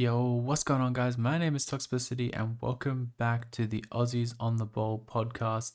Yo, what's going on, guys? My name is Toxicity, and welcome back to the Aussies on the Ball podcast.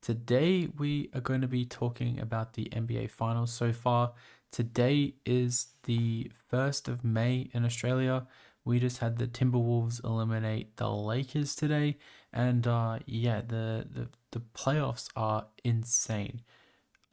Today, we are going to be talking about the NBA Finals so far. Today is the 1st of May in Australia. We just had the Timberwolves eliminate the Lakers today, and the playoffs are insane.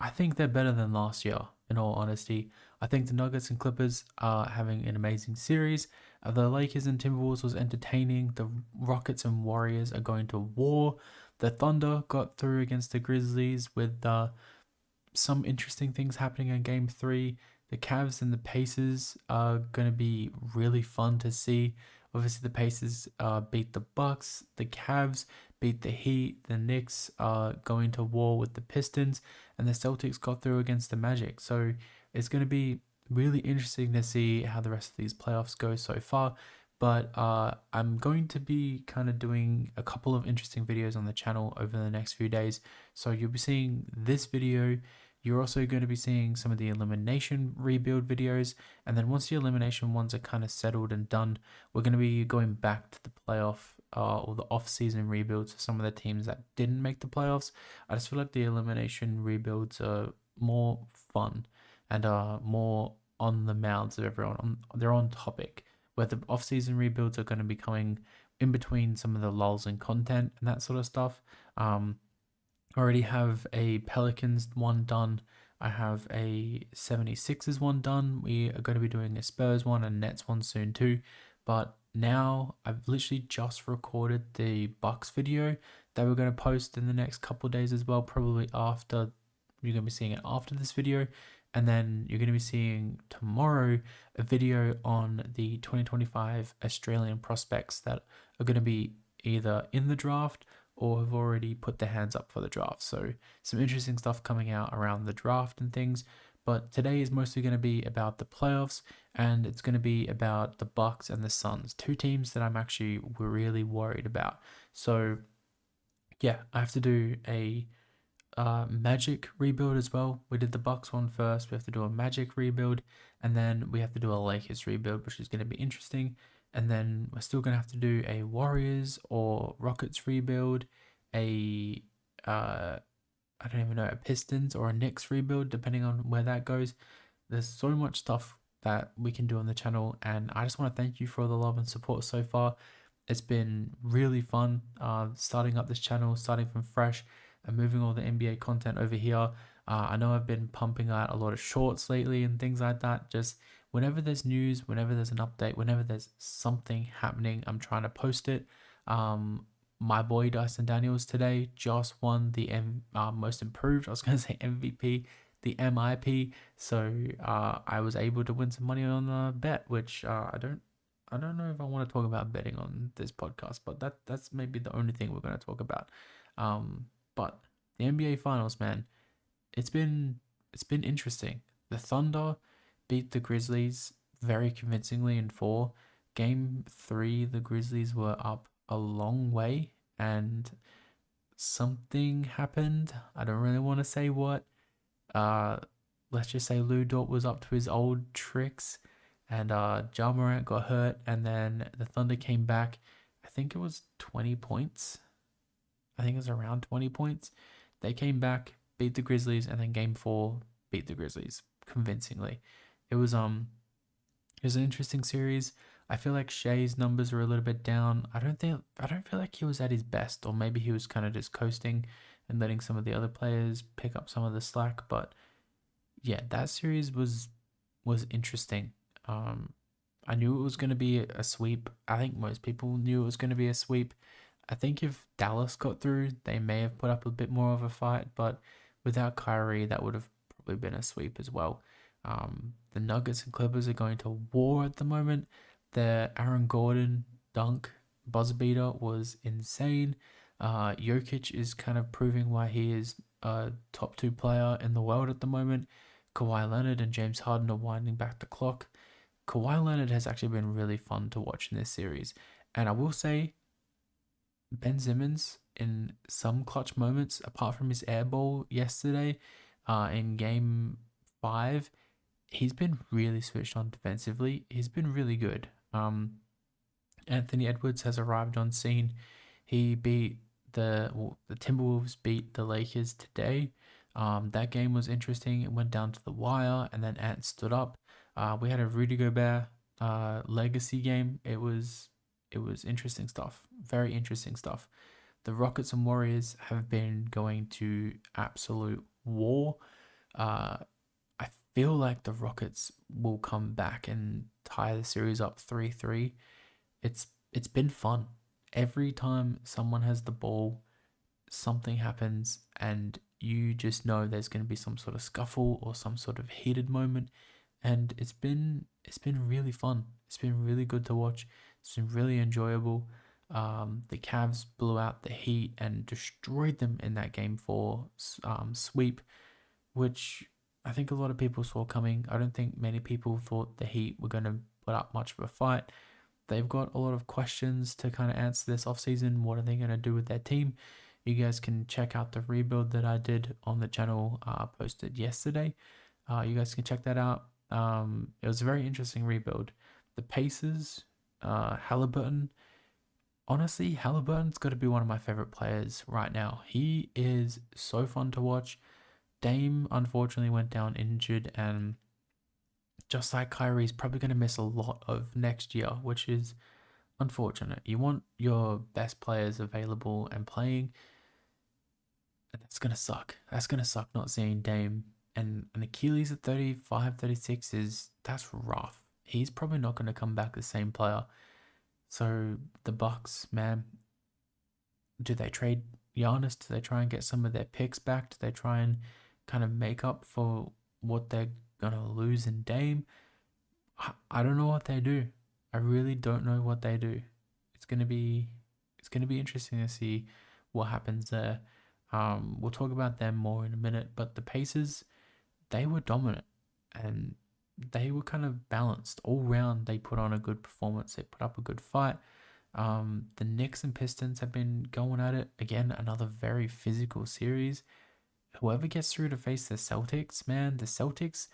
I think they're better than last year, in all honesty. I think the Nuggets and Clippers are having an amazing series. The Lakers and Timberwolves was entertaining. The Rockets and Warriors are going to war. The Thunder got through against the Grizzlies with some interesting things happening in Game 3. The Cavs and the Pacers are going to be really fun to see. Obviously, the Pacers beat the Bucks. The Cavs beat the Heat. The Knicks are going to war with the Pistons. And the Celtics got through against the Magic. So it's going to be really interesting to see how the rest of these playoffs go so far. But I'm going to be kind of doing a couple of interesting videos on the channel over the next few days. So you'll be seeing this video. You're also going to be seeing some of the elimination rebuild videos. And then once the elimination ones are kind of settled and done, we're going to be going back to the playoff or the off-season rebuilds for some of the teams that didn't make the playoffs. I just feel like the elimination rebuilds are more fun and more on the mouths of everyone. They're on topic, where the off-season rebuilds are going to be coming in between some of the lulls in content and that sort of stuff. I already have a Pelicans one done. I have a 76ers one done. We are going to be doing a Spurs one and Nets one soon too. But now I've literally just recorded the Bucks video that we're going to post in the next couple of days as well. Probably after, you're going to be seeing it after this video. And then you're going to be seeing tomorrow a video on the 2025 Australian prospects that are going to be either in the draft or have already put their hands up for the draft. So some interesting stuff coming out around the draft and things. But today is mostly going to be about the playoffs, and it's going to be about the Bucks and the Suns, two teams that I'm actually really worried about. So yeah, I have to do a Magic rebuild as well. We did the Bucks one first. We have to do a Magic rebuild, and then we have to do a Lakers rebuild, which is going to be interesting. And then we're still going to have to do a Warriors or Rockets rebuild, a I don't even know, a Pistons or a Knicks rebuild, depending on where that goes. There's so much stuff that we can do on the channel, and I just want to thank you for all the love and support so far. It's been really fun starting up this channel, starting from fresh and moving all the NBA content over here. I know I've been pumping out a lot of shorts lately and things like that. Just whenever there's news, whenever there's an update, whenever there's something happening, I'm trying to post it. My boy Dyson Daniels today just won the most improved. I was going to say MVP, the MIP. So I was able to win some money on the bet, which I don't know if I want to talk about betting on this podcast, but that's maybe the only thing we're going to talk about. But the NBA Finals, man, it's been interesting. The Thunder beat the Grizzlies very convincingly in 4. Game 3, the Grizzlies were up a long way, and something happened. I don't really want to say what. Let's just say Lou Dort was up to his old tricks, and Ja Morant got hurt, and then the Thunder came back. I think it was 20 points. I think it was around 20 points. They came back, beat the Grizzlies, and then Game 4 beat the Grizzlies convincingly. It was an interesting series. I feel like Shea's numbers were a little bit down. I don't feel like he was at his best, or maybe he was kind of just coasting and letting some of the other players pick up some of the slack. But yeah, that series was interesting. I knew it was going to be a sweep. I think most people knew it was going to be a sweep. I think if Dallas got through, they may have put up a bit more of a fight, but without Kyrie, that would have probably been a sweep as well. The Nuggets and Clippers are going to war at the moment. The Aaron Gordon dunk buzzer beater was insane. Jokic is kind of proving why he is a top 2 player in the world at the moment. Kawhi Leonard and James Harden are winding back the clock. Kawhi Leonard has actually been really fun to watch in this series. And I will say, Ben Simmons, in some clutch moments, apart from his air ball yesterday in Game 5, he's been really switched on defensively. He's been really good. Anthony Edwards has arrived on scene. He beat the Timberwolves beat the Lakers today. That game was interesting. It went down to the wire, and then Ant stood up. We had a Rudy Gobert legacy game. It was interesting stuff. Very interesting stuff. The Rockets and Warriors have been going to absolute war. Uh, I feel like the Rockets will come back and tie the series up 3-3. It's been fun. Every time someone has the ball, something happens and you just know there's going to be some sort of scuffle or some sort of heated moment, and it's been really fun. It's been really good to watch. It's been really enjoyable. The Cavs blew out the Heat and destroyed them in that game 4 sweep, which I think a lot of people saw coming. I don't think many people thought the Heat were going to put up much of a fight. They've got a lot of questions to kind of answer this offseason. What are they going to do with their team? You guys can check out the rebuild that I did on the channel, posted yesterday. You guys can check that out. It was a very interesting rebuild. The Pacers, Halliburton. Honestly, Halliburton's got to be one of my favorite players right now. He is so fun to watch. Dame unfortunately went down injured, and just like Kyrie's probably going to miss a lot of next year, which is unfortunate. You want your best players available and playing, and that's going to suck. That's going to suck not seeing Dame. And an Achilles at 35, 36 that's rough. He's probably not going to come back the same player. So the Bucks, man, do they trade Giannis? Do they try and get some of their picks back? Do they try and kind of make up for what they're gonna lose in Dame? I don't know what they do. I really don't know what they do. It's gonna be interesting to see what happens there. We'll talk about them more in a minute, but the Pacers, they were dominant and they were kind of balanced all round. They put on a good performance. They put up a good fight. The Knicks and Pistons have been going at it again. Another very physical series. Whoever gets through to face the Celtics, man, the Celtics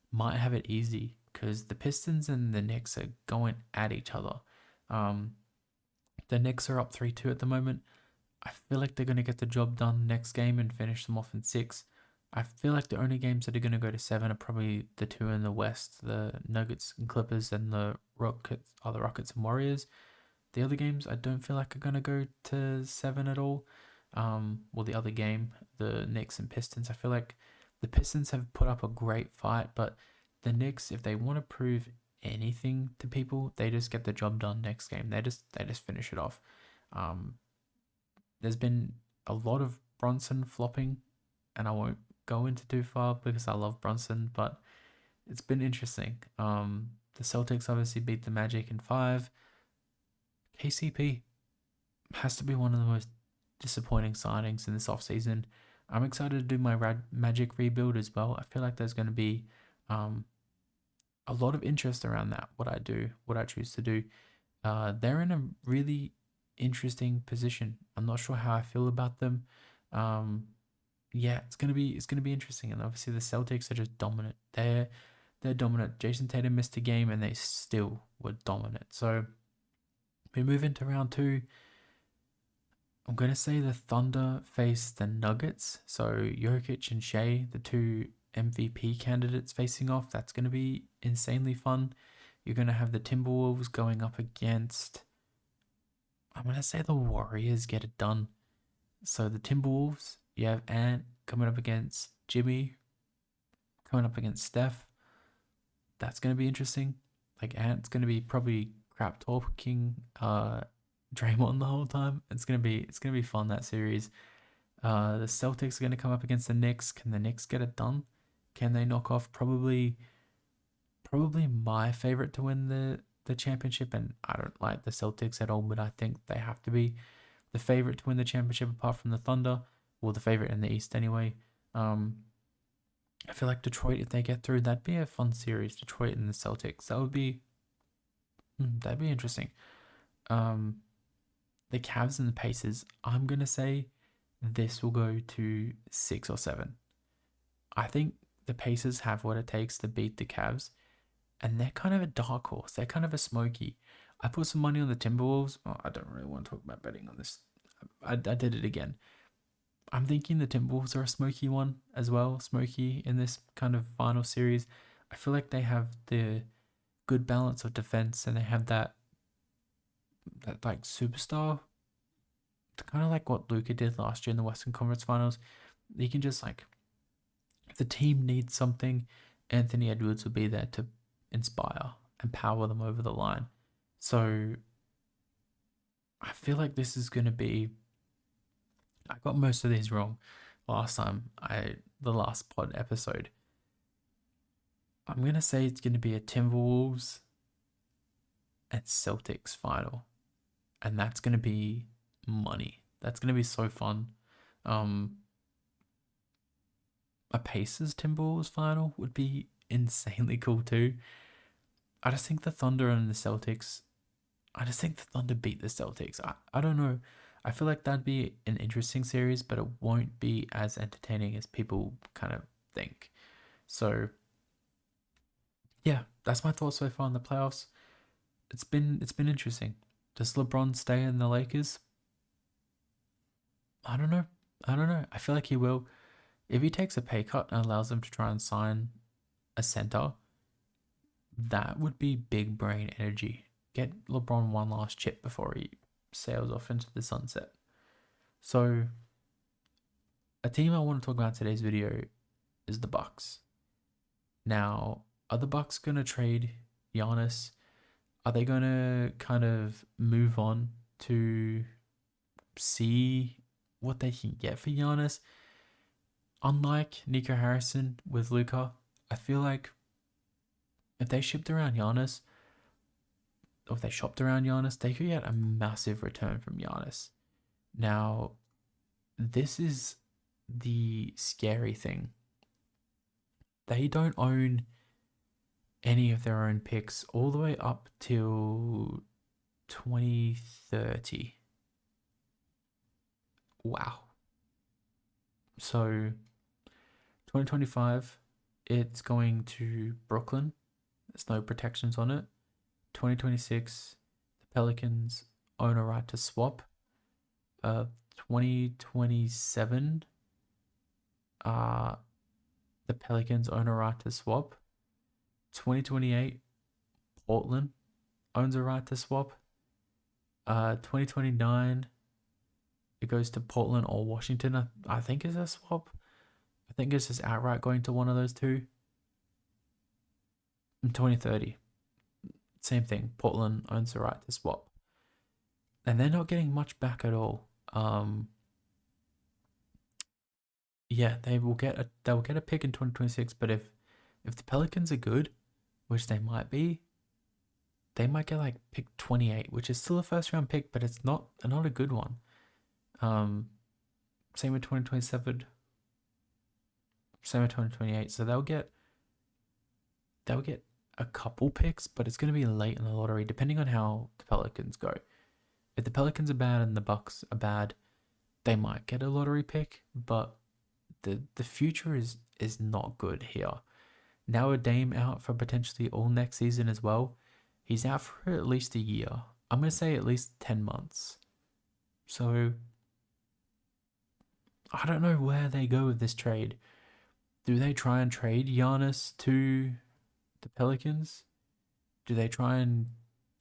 might have it easy because the Pistons and the Knicks are going at each other. The Knicks are up 3-2 at the moment. I feel like they're going to get the job done next game and finish them off in 6. I feel like the only games that are going to go to 7 are probably the 2 in the West, the Nuggets and Clippers, and the Rockets and Warriors. The other games I don't feel like are going to go to 7 at all. Well, the other game, the Knicks and Pistons, I feel like the Pistons have put up a great fight, but the Knicks, if they want to prove anything to people, they just get the job done next game. They just finish it off. There's been a lot of Brunson flopping, and I won't go into too far because I love Brunson, but it's been interesting. The Celtics obviously beat the Magic in 5. KCP has to be one of the most disappointing signings in this offseason. I'm excited to do my Magic rebuild as well. I feel like there's going to be a lot of interest around that, what I choose to do. They're in a really interesting position. I'm not sure how I feel about them. Yeah, it's gonna be interesting, and obviously the Celtics are just dominant. They're dominant. Jason Tatum missed a game, and they still were dominant. So we move into round 2. I'm gonna say the Thunder face the Nuggets. So Jokic and Shea, the 2 MVP candidates, facing off. That's gonna be insanely fun. You're gonna have the Timberwolves going up against, I'm gonna say the Warriors get it done. So the Timberwolves, you have Ant coming up against Jimmy, coming up against Steph. That's going to be interesting. Like, Ant's going to be probably crap talking Draymond the whole time. It's going to be fun, that series. The Celtics are going to come up against the Knicks. Can the Knicks get it done? Can they knock off probably my favorite to win the championship? And I don't like the Celtics at all, but I think they have to be the favorite to win the championship apart from the Thunder. Well, the favorite in the East anyway. I feel like Detroit, if they get through, that'd be a fun series. Detroit and the Celtics. That'd be interesting. The Cavs and the Pacers, I'm going to say this will go to 6 or 7. I think the Pacers have what it takes to beat the Cavs, and they're kind of a dark horse. They're kind of a smoky. I put some money on the Timberwolves. Oh, I don't really want to talk about betting on this. I did it again. I'm thinking the Timberwolves are a smoky one as well. Smoky in this kind of final series. I feel like they have the good balance of defense and they have that like superstar, kind of like what Luka did last year in the Western Conference Finals. You can just like, if the team needs something, Anthony Edwards will be there to inspire and power them over the line. So I feel like this is going to be, I got most of these wrong last time, the last pod episode. I'm going to say it's going to be a Timberwolves and Celtics final. And that's going to be money. That's going to be so fun. A Pacers Timberwolves final would be insanely cool too. I just think the Thunder and the Celtics, I just think the Thunder beat the Celtics. I don't know. I feel like that'd be an interesting series, but it won't be as entertaining as people kind of think. So yeah, that's my thoughts so far on the playoffs. It's been interesting. Does LeBron stay in the Lakers? I don't know. I feel like he will. If he takes a pay cut and allows them to try and sign a center, that would be big brain energy. Get LeBron one last chip before he sails off into the sunset. So, a team I want to talk about in today's video is the Bucks. Now, are the Bucks going to trade Giannis? Are they going to kind of move on to see what they can get for Giannis? Unlike Nico Harrison with Luka, I feel like if they shipped around Giannis, or if they shopped around Giannis, they could get a massive return from Giannis. Now, this is the scary thing. They don't own any of their own picks all the way up till 2030. Wow. So 2025, it's going to Brooklyn. There's no protections on it. 2026, the Pelicans own a right to swap. 2027, the Pelicans own a right to swap. 2028, Portland owns a right to swap. 2029, it goes to Portland or Washington. I think it's a swap. I think it's just outright going to one of those two. In 2030, same thing. Portland owns the right to swap. And they're not getting much back at all. Yeah, they will get a pick in 2026, but if the Pelicans are good, which they might be, they might get like pick 28, which is still a first round pick, but it's not a good one. Same with 2027. Same with 2028. So they'll get a couple picks, but it's going to be late in the lottery, depending on how the Pelicans go. If the Pelicans are bad and the Bucks are bad, they might get a lottery pick, but the future is not good here. Now a Dame out for potentially all next season as well. He's out for at least a year. I'm going to say at least 10 months. So I don't know where they go with this trade. Do they try and trade Giannis to the Pelicans? Do they try and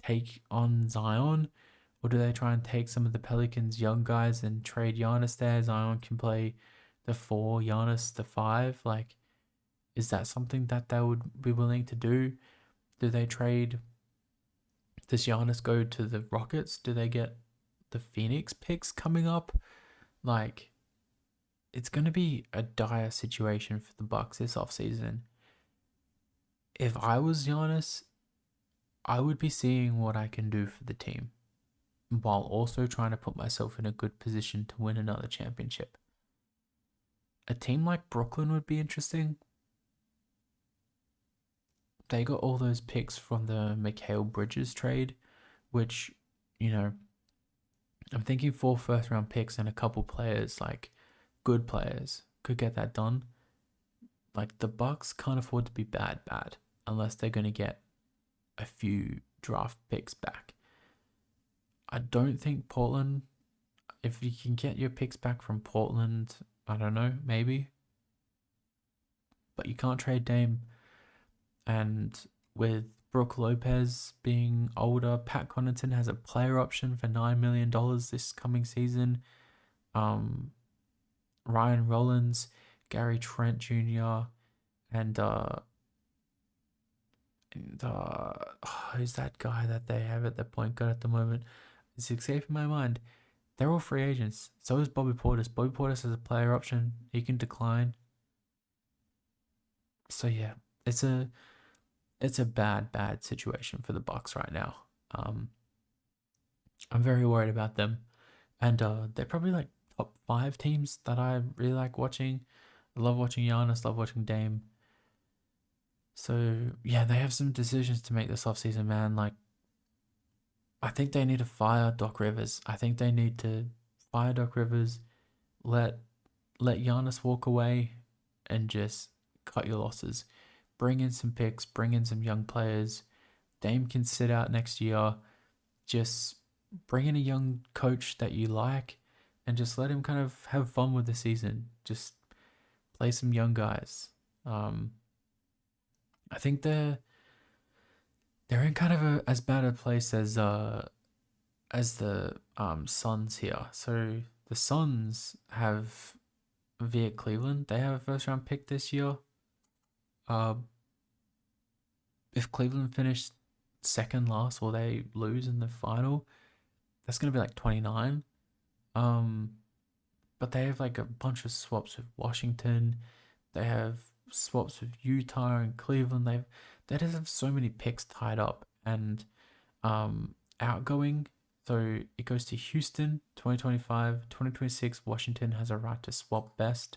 take on Zion? Or do they try and take some of the Pelicans' young guys and trade Giannis there? Zion can play the 4, Giannis the 5. Like, is that something that they would be willing to do? Do they trade? Does Giannis go to the Rockets? Do they get the Phoenix picks coming up? Like, it's going to be a dire situation for the Bucks this offseason. If I was Giannis, I would be seeing what I can do for the team, while also trying to put myself in a good position to win another championship. A team like Brooklyn would be interesting. They got all those picks from the Mikal Bridges trade, which, I'm thinking 4 first round picks and a couple players, like good players, could get that done. Like, the Bucks can't afford to be bad unless they're going to get a few draft picks back. I don't think Portland, if you can get your picks back from Portland, I don't know, maybe. But you can't trade Dame. And with Brook Lopez being older, Pat Connaughton has a player option for $9 million this coming season. Ryan Rollins, Gary Trent Jr., and who's that guy that they have at the point guard at the moment? It's escaping my mind. They're all free agents. So is Bobby Portis. Bobby Portis has a player option. He can decline. So yeah, it's a bad situation for the Bucks right now. I'm very worried about them, and they're probably like top 5 teams that I really like watching. I love watching Giannis, love watching Dame. So yeah, they have some decisions to make this offseason, man. Like, I think they need to fire Doc Rivers. I think they need to fire Doc Rivers, let Giannis walk away, and just cut your losses. Bring in some picks, bring in some young players. Dame can sit out next year. Just bring in a young coach that you like, and just let him kind of have fun with the season. Just play some young guys. I think they're in kind of as bad a place as the Suns here. So the Suns have, via Cleveland, they have a first round pick this year. If Cleveland finished second last or they lose in the final, that's gonna be like 29. But they have like a bunch of swaps with Washington. They have swaps with Utah and Cleveland. They just have so many picks tied up and outgoing. So it goes to Houston 2025, 2026. Washington has a right to swap best.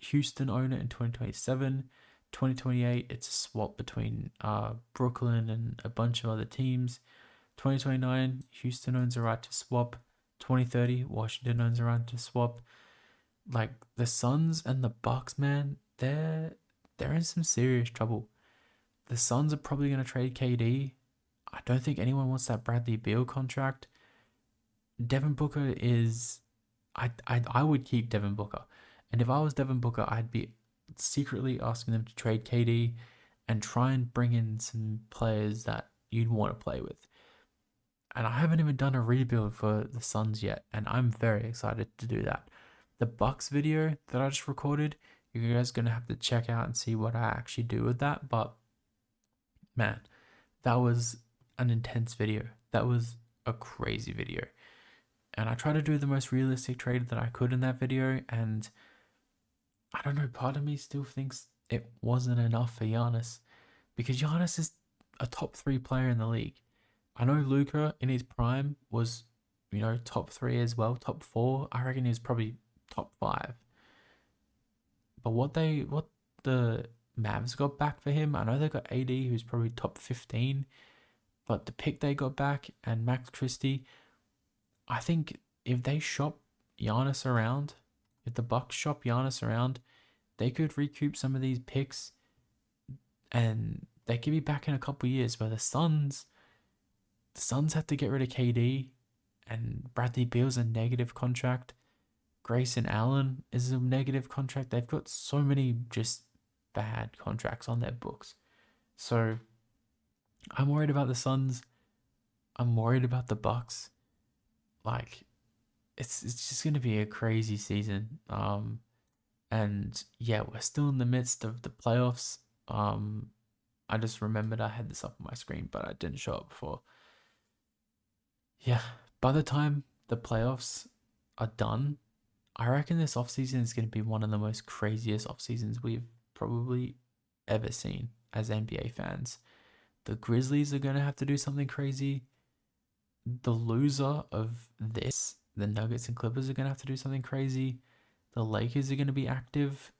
Houston own it in 2027. 2028, it's a swap between Brooklyn and a bunch of other teams. 2029, Houston owns a right to swap. 2030, Washington owns a right to swap. Like, the Suns and the Bucks, man, they're in some serious trouble. The Suns are probably going to trade KD. I don't think anyone wants that Bradley Beal contract. Devin Booker is... I would keep Devin Booker. And if I was Devin Booker, I'd be secretly asking them to trade KD and try and bring in some players that you'd want to play with. And I haven't even done a rebuild for the Suns yet, and I'm very excited to do that. The Bucks video that I just recorded, you guys are going to have to check out and see what I actually do with that. But man, that was an intense video. That was a crazy video. And I tried to do the most realistic trade that I could in that video, and I don't know, part of me still thinks it wasn't enough for Giannis, because Giannis is a top 3 player in the league. I know Luka in his prime was, top 3 as well, top 4. I reckon he's probably top 5. But what the Mavs got back for him, I know they got AD, who's probably top 15, but the pick they got back and Max Christie, I think if they shop Giannis around, if the Bucks shop Giannis around, they could recoup some of these picks, and they could be back in a couple years. Where the Suns have to get rid of KD, and Bradley Beal's a negative contract. Grayson Allen is a negative contract. They've got so many just bad contracts on their books. So I'm worried about the Suns. I'm worried about the Bucks. Like, it's just going to be a crazy season. And yeah, we're still in the midst of the playoffs. I just remembered I had this up on my screen, but I didn't show it before. Yeah, by the time the playoffs are done, I reckon this offseason is going to be one of the most craziest off seasons we've probably ever seen as NBA fans. The Grizzlies are going to have to do something crazy. The loser of this, the Nuggets and Clippers, are going to have to do something crazy. The Lakers are going to be active.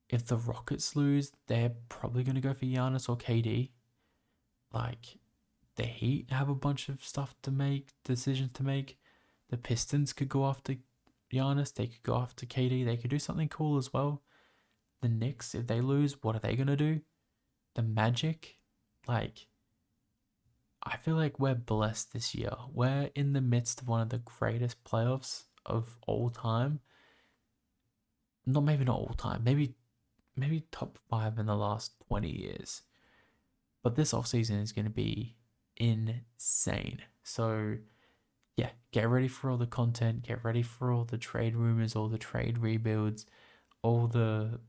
If the Rockets lose, they're probably going to go for Giannis or KD. Like, the Heat have a bunch of decisions to make. The Pistons could go after Giannis. They could go after KD. They could do something cool as well. The Knicks, if they lose, what are they going to do? The Magic, like, I feel like we're blessed this year. We're in the midst of one of the greatest playoffs of all time. Not maybe not all time. Maybe top 5 in the last 20 years. But this offseason is going to be insane. So, yeah, get ready for all the content, get ready for all the trade rumors, all the trade rebuilds, all the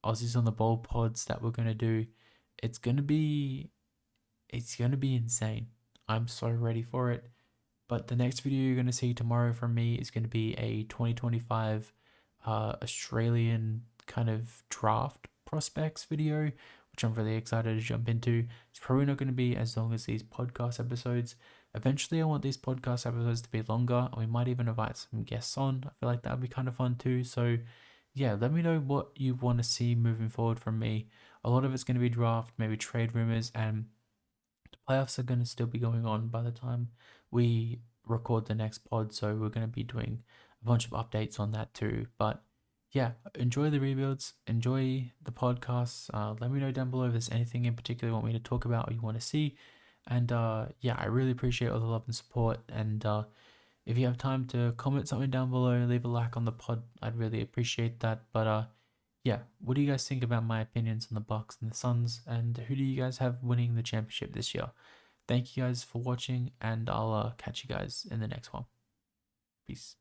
Aussies on the ball pods that we're going to do. It's going to be it's going to be insane. I'm so ready for it. But the next video you're going to see tomorrow from me is going to be a 2025 Australian kind of draft prospects video, which I'm really excited to jump into. It's probably not going to be as long as these podcast episodes. Eventually, I want these podcast episodes to be longer, and we might even invite some guests on. I feel like that would be kind of fun too. So, yeah, let me know what you want to see moving forward from me. A lot of it's going to be draft, maybe trade rumors, and the playoffs are going to still be going on by the time we record the next pod. So we're going to be doing a bunch of updates on that too. But yeah, enjoy the rebuilds, enjoy the podcasts. Let me know down below if there's anything in particular you want me to talk about or you want to see. And yeah, I really appreciate all the love and support. And if you have time to comment something down below, leave a like on the pod, I'd really appreciate that. But yeah, what do you guys think about my opinions on the Bucks and the Suns, and who do you guys have winning the championship this year? Thank you guys for watching, and I'll catch you guys in the next one. Peace.